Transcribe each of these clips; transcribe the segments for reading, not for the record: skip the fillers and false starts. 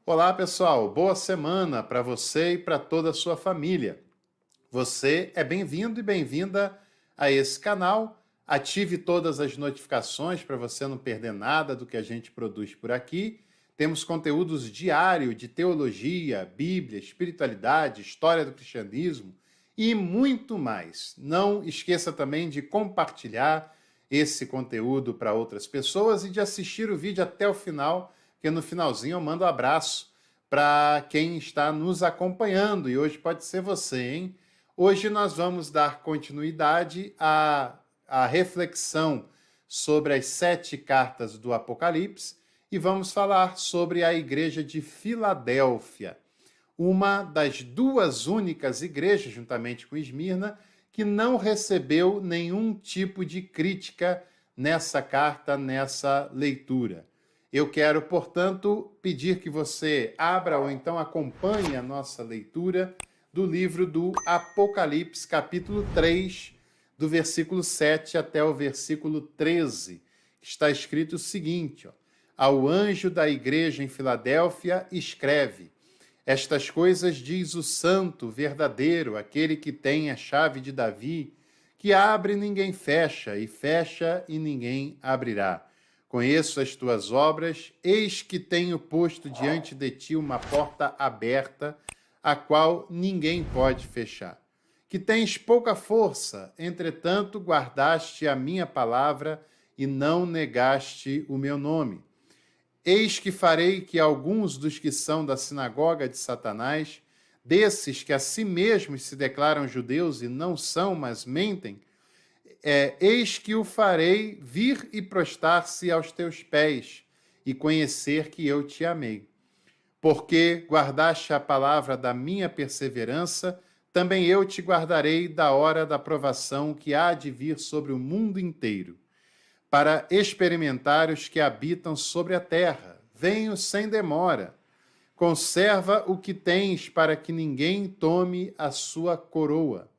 Olá, pessoal. Boa semana para você e para toda a sua família. Você é bem-vindo e bem-vinda a esse canal. Ative todas as notificações para você não perder nada do que a gente produz por aqui. Temos conteúdos diários de teologia, Bíblia, espiritualidade, história do cristianismo e muito mais. Não esqueça também de compartilhar esse conteúdo para outras pessoas e de assistir o vídeo até o final, porque no finalzinho eu mando um abraço para quem está nos acompanhando, e hoje pode ser você, hein? Hoje nós vamos dar continuidade à reflexão sobre as 7 cartas do Apocalipse e vamos falar sobre a igreja de Filadélfia, uma das duas únicas igrejas, juntamente com Esmirna, que não recebeu nenhum tipo de crítica nessa carta, nessa leitura. Eu quero, portanto, pedir que você abra ou então acompanhe a nossa leitura do livro do Apocalipse, capítulo 3, do versículo 7 até o versículo 13. Está escrito o seguinte: ao anjo da igreja em Filadélfia, escreve: estas coisas diz o santo, verdadeiro, aquele que tem a chave de Davi, que abre e ninguém fecha, e fecha e ninguém abrirá. Conheço as tuas obras, eis que tenho posto diante de ti uma porta aberta, a qual ninguém pode fechar. Que tens pouca força, entretanto guardaste a minha palavra e não negaste o meu nome. Eis que farei que alguns dos que são da sinagoga de Satanás, desses que a si mesmos se declaram judeus e não são, mas mentem, eis que o farei vir e prostrar-se aos teus pés e conhecer que eu te amei. Porque guardaste a palavra da minha perseverança, também eu te guardarei da hora da provação que há de vir sobre o mundo inteiro, para experimentar os que habitam sobre a terra. Venho sem demora. Conserva o que tens, para que ninguém tome a sua coroa.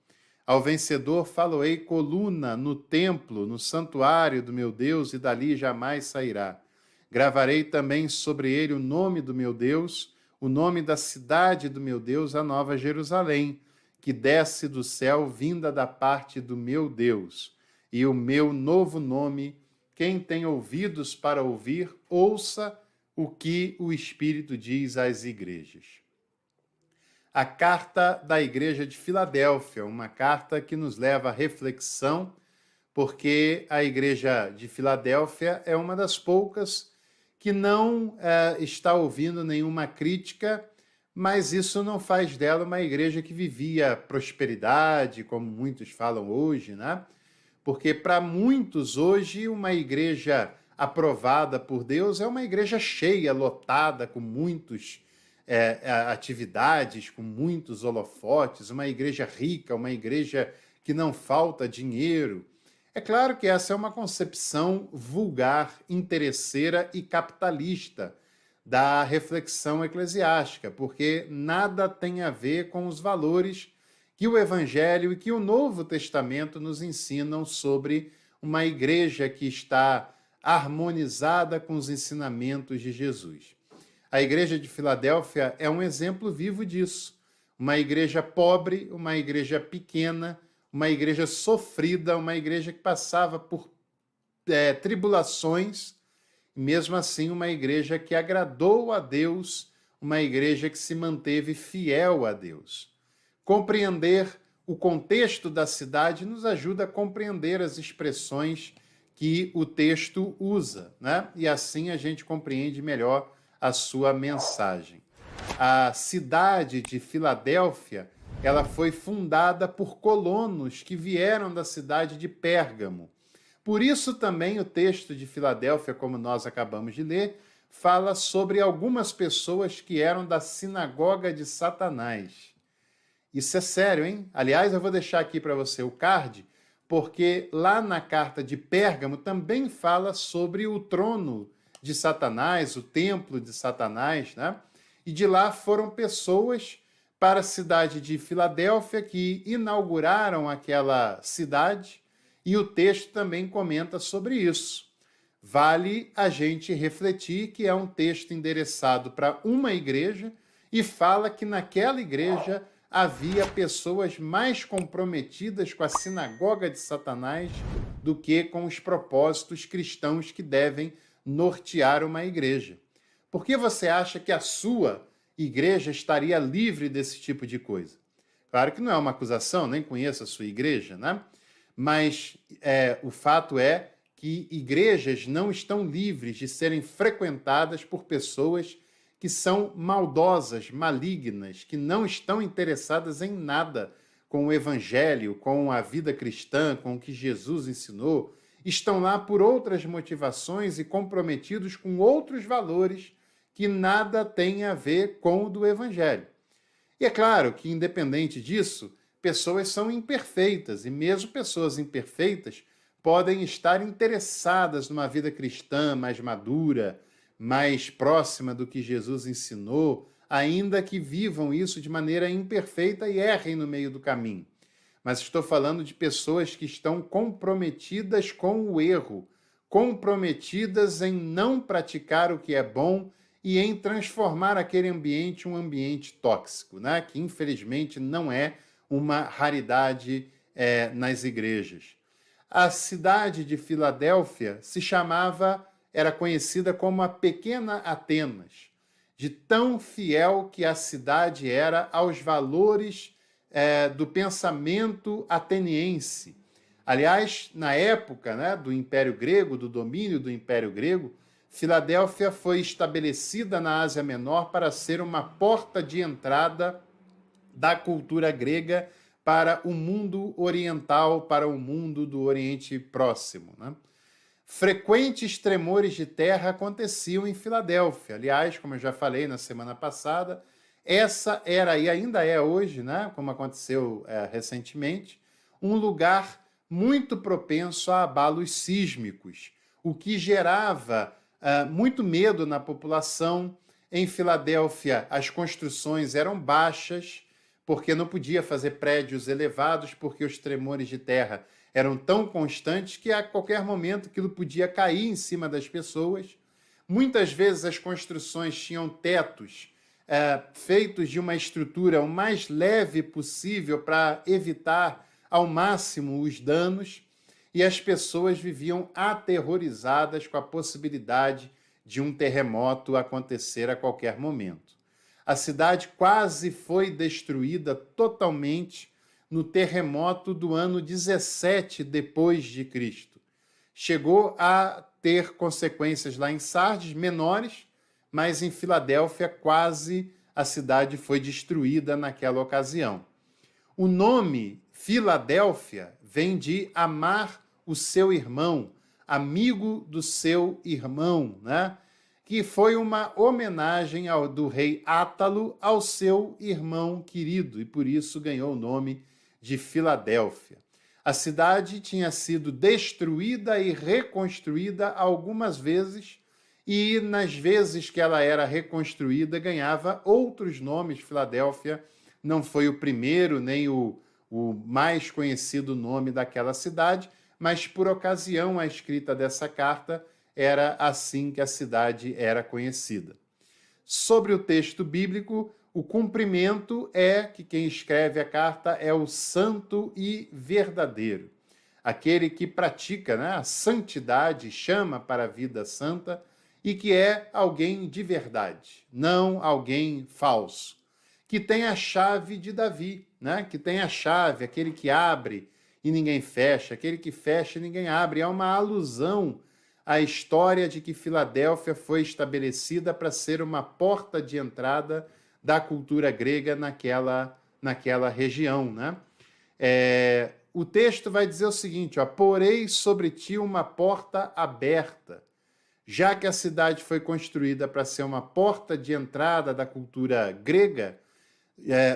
Ao vencedor faloei coluna no templo, no santuário do meu Deus, e dali jamais sairá. Gravarei também sobre ele o nome do meu Deus, o nome da cidade do meu Deus, a nova Jerusalém, que desce do céu, vinda da parte do meu Deus. E o meu novo nome, quem tem ouvidos para ouvir, ouça o que o Espírito diz às igrejas. A carta da igreja de Filadélfia, uma carta que nos leva à reflexão, porque a igreja de Filadélfia é uma das poucas que não está ouvindo nenhuma crítica, mas isso não faz dela uma igreja que vivia prosperidade, como muitos falam hoje, né? Porque para muitos hoje uma igreja aprovada por Deus é uma igreja cheia, lotada, com muitos atividades, com muitos holofotes, uma igreja rica, uma igreja que não falta dinheiro. É claro que essa é uma concepção vulgar, interesseira e capitalista da reflexão eclesiástica, porque nada tem a ver com os valores que o Evangelho e que o Novo Testamento nos ensinam sobre uma igreja que está harmonizada com os ensinamentos de Jesus. A igreja de Filadélfia é um exemplo vivo disso. Uma igreja pobre, uma igreja pequena, uma igreja sofrida, uma igreja que passava por tribulações, mesmo assim uma igreja que agradou a Deus, uma igreja que se manteve fiel a Deus. Compreender o contexto da cidade nos ajuda a compreender as expressões que o texto usa, né? E assim a gente compreende melhor a sua mensagem. A cidade de Filadélfia, ela foi fundada por colonos que vieram da cidade de Pérgamo. Por isso também o texto de Filadélfia, como nós acabamos de ler, fala sobre algumas pessoas que eram da sinagoga de Satanás. Isso é sério, hein? Aliás, eu vou deixar aqui para você o card, porque lá na carta de Pérgamo também fala sobre o trono de Satanás, o templo de Satanás, né? E de lá foram pessoas para a cidade de Filadélfia que inauguraram aquela cidade, e o texto também comenta sobre isso. vale a gente refletir que é um texto endereçado para uma igreja e fala que naquela igreja havia pessoas mais comprometidas com a sinagoga de Satanás do que com os propósitos cristãos que devem nortear uma igreja. Por que você acha que a sua igreja estaria livre desse tipo de coisa? Claro que não é uma acusação, nem conheço a sua igreja, né? Mas o fato é que igrejas não estão livres de serem frequentadas por pessoas que são maldosas, malignas, que não estão interessadas em nada com o evangelho, com a vida cristã, com o que Jesus ensinou, estão lá por outras motivações e comprometidos com outros valores que nada têm a ver com o do evangelho. E é claro que, independente disso, pessoas são imperfeitas, e mesmo pessoas imperfeitas podem estar interessadas numa vida cristã mais madura, mais próxima do que Jesus ensinou, ainda que vivam isso de maneira imperfeita e errem no meio do caminho. Mas estou falando de pessoas que estão comprometidas com o erro, comprometidas em não praticar o que é bom e em transformar aquele ambiente um ambiente tóxico, né? Que infelizmente não é uma raridade nas igrejas. A cidade de Filadélfia era conhecida como a Pequena Atenas, de tão fiel que a cidade era aos valores do pensamento ateniense. Aliás, na época, né, do Império Grego, do domínio do Império Grego, Filadélfia foi estabelecida na Ásia Menor para ser uma porta de entrada da cultura grega para o mundo oriental, para o mundo do Oriente Próximo, né? Frequentes tremores de terra aconteciam em Filadélfia. Aliás, como eu já falei na semana passada, essa era e ainda é hoje, né, como aconteceu recentemente, um lugar muito propenso a abalos sísmicos, o que gerava muito medo na população. Em Filadélfia, as construções eram baixas, porque não podia fazer prédios elevados, porque os tremores de terra eram tão constantes que a qualquer momento aquilo podia cair em cima das pessoas. Muitas vezes as construções tinham tetos feitos de uma estrutura o mais leve possível para evitar ao máximo os danos, e as pessoas viviam aterrorizadas com a possibilidade de um terremoto acontecer a qualquer momento. A cidade quase foi destruída totalmente no terremoto do ano 17 depois de Cristo. Chegou a ter consequências lá em Sardes, menores, mas em Filadélfia quase a cidade foi destruída naquela ocasião. O nome Filadélfia vem de amar o seu irmão, amigo do seu irmão, né? Que foi uma homenagem do rei Átalo ao seu irmão querido, e por isso ganhou o nome de Filadélfia. A cidade tinha sido destruída e reconstruída algumas vezes, e nas vezes que ela era reconstruída ganhava outros nomes. Filadélfia não foi o primeiro nem o mais conhecido nome daquela cidade, mas por ocasião a escrita dessa carta era assim que a cidade era conhecida. Sobre o texto bíblico, o cumprimento é que quem escreve a carta é o santo e verdadeiro, aquele que pratica, né, a santidade, chama para a vida santa e que é alguém de verdade, não alguém falso, que tem a chave de Davi, né, que tem a chave, aquele que abre e ninguém fecha, aquele que fecha e ninguém abre. É uma alusão à história de que Filadélfia foi estabelecida para ser uma porta de entrada da cultura grega naquela região, né? O texto vai dizer o seguinte, ó, porei sobre ti uma porta aberta. Já que a cidade foi construída para ser uma porta de entrada da cultura grega,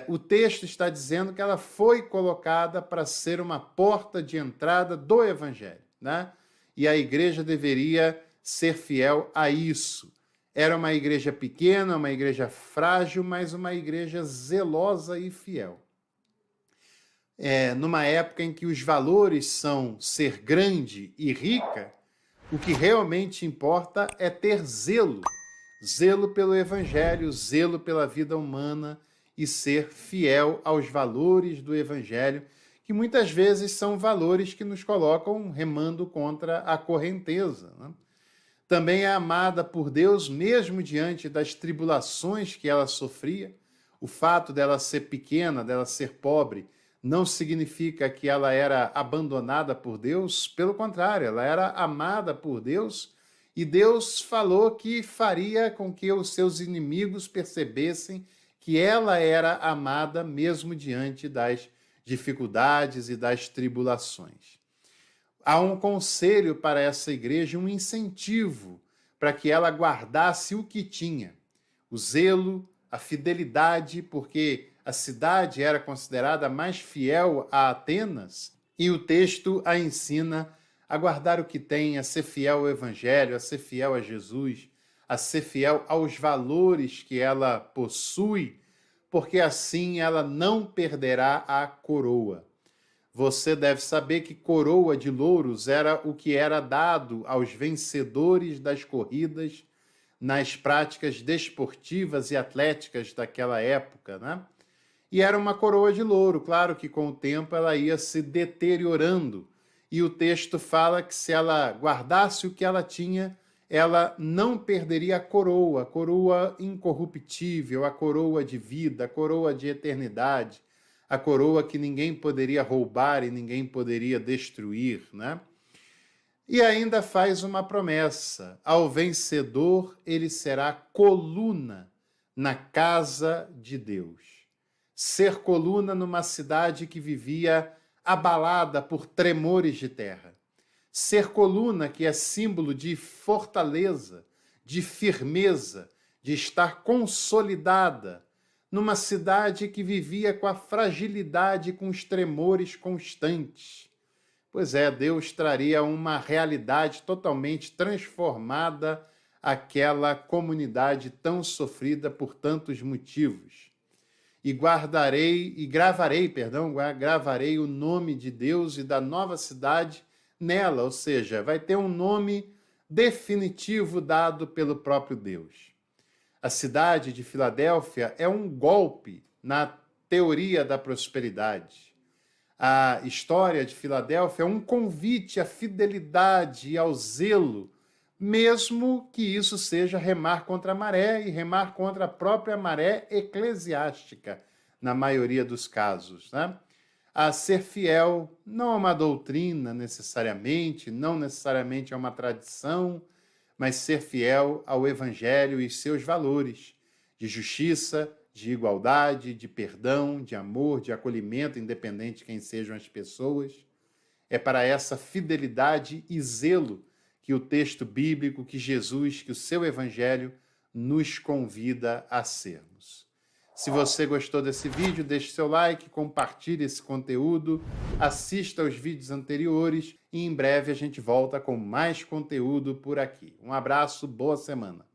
o texto está dizendo que ela foi colocada para ser uma porta de entrada do evangelho, né? E a igreja deveria ser fiel a isso. Era uma igreja pequena, uma igreja frágil, mas uma igreja zelosa e fiel. Numa época em que os valores são ser grande e rica, O que realmente importa é ter zelo. Zelo pelo Evangelho, zelo pela vida humana e ser fiel aos valores do Evangelho, que muitas vezes são valores que nos colocam remando contra a correnteza, né? Também é amada por Deus, mesmo diante das tribulações que ela sofria. O fato dela ser pequena, dela ser pobre, não significa que ela era abandonada por Deus. Pelo contrário, ela era amada por Deus e Deus falou que faria com que os seus inimigos percebessem que ela era amada mesmo diante das dificuldades e das tribulações. Há um conselho para essa igreja, um incentivo para que ela guardasse o que tinha, o zelo, a fidelidade, porque a cidade era considerada mais fiel a Atenas, e o texto a ensina a guardar o que tem, a ser fiel ao Evangelho, a ser fiel a Jesus, a ser fiel aos valores que ela possui, porque assim ela não perderá a coroa. Você deve saber que coroa de louros era o que era dado aos vencedores das corridas nas práticas desportivas e atléticas daquela época, né? E era uma coroa de louro. Claro que com o tempo ela ia se deteriorando. E o texto fala que se ela guardasse o que ela tinha, ela não perderia a coroa incorruptível, a coroa de vida, a coroa de eternidade, a coroa que ninguém poderia roubar e ninguém poderia destruir, né? E ainda faz uma promessa: ao vencedor ele será coluna na casa de Deus. Ser coluna numa cidade que vivia abalada por tremores de terra. Ser coluna, que é símbolo de fortaleza, de firmeza, de estar consolidada numa cidade que vivia com a fragilidade, com os tremores constantes. Pois é, Deus traria uma realidade totalmente transformada àquela comunidade tão sofrida por tantos motivos. E gravarei o nome de Deus e da nova cidade nela, ou seja, vai ter um nome definitivo dado pelo próprio Deus. A cidade de Filadélfia é um golpe na teoria da prosperidade. A história de Filadélfia é um convite à fidelidade e ao zelo, mesmo que isso seja remar contra a maré e remar contra a própria maré eclesiástica, na maioria dos casos, né? A ser fiel não a uma doutrina necessariamente, não necessariamente a uma tradição, mas ser fiel ao Evangelho e seus valores de justiça, de igualdade, de perdão, de amor, de acolhimento, independente de quem sejam as pessoas. É para essa fidelidade e zelo que o texto bíblico, que Jesus, que o seu Evangelho nos convida a sermos. Se você gostou desse vídeo, deixe seu like, compartilhe esse conteúdo, assista aos vídeos anteriores e em breve a gente volta com mais conteúdo por aqui. Um abraço, boa semana.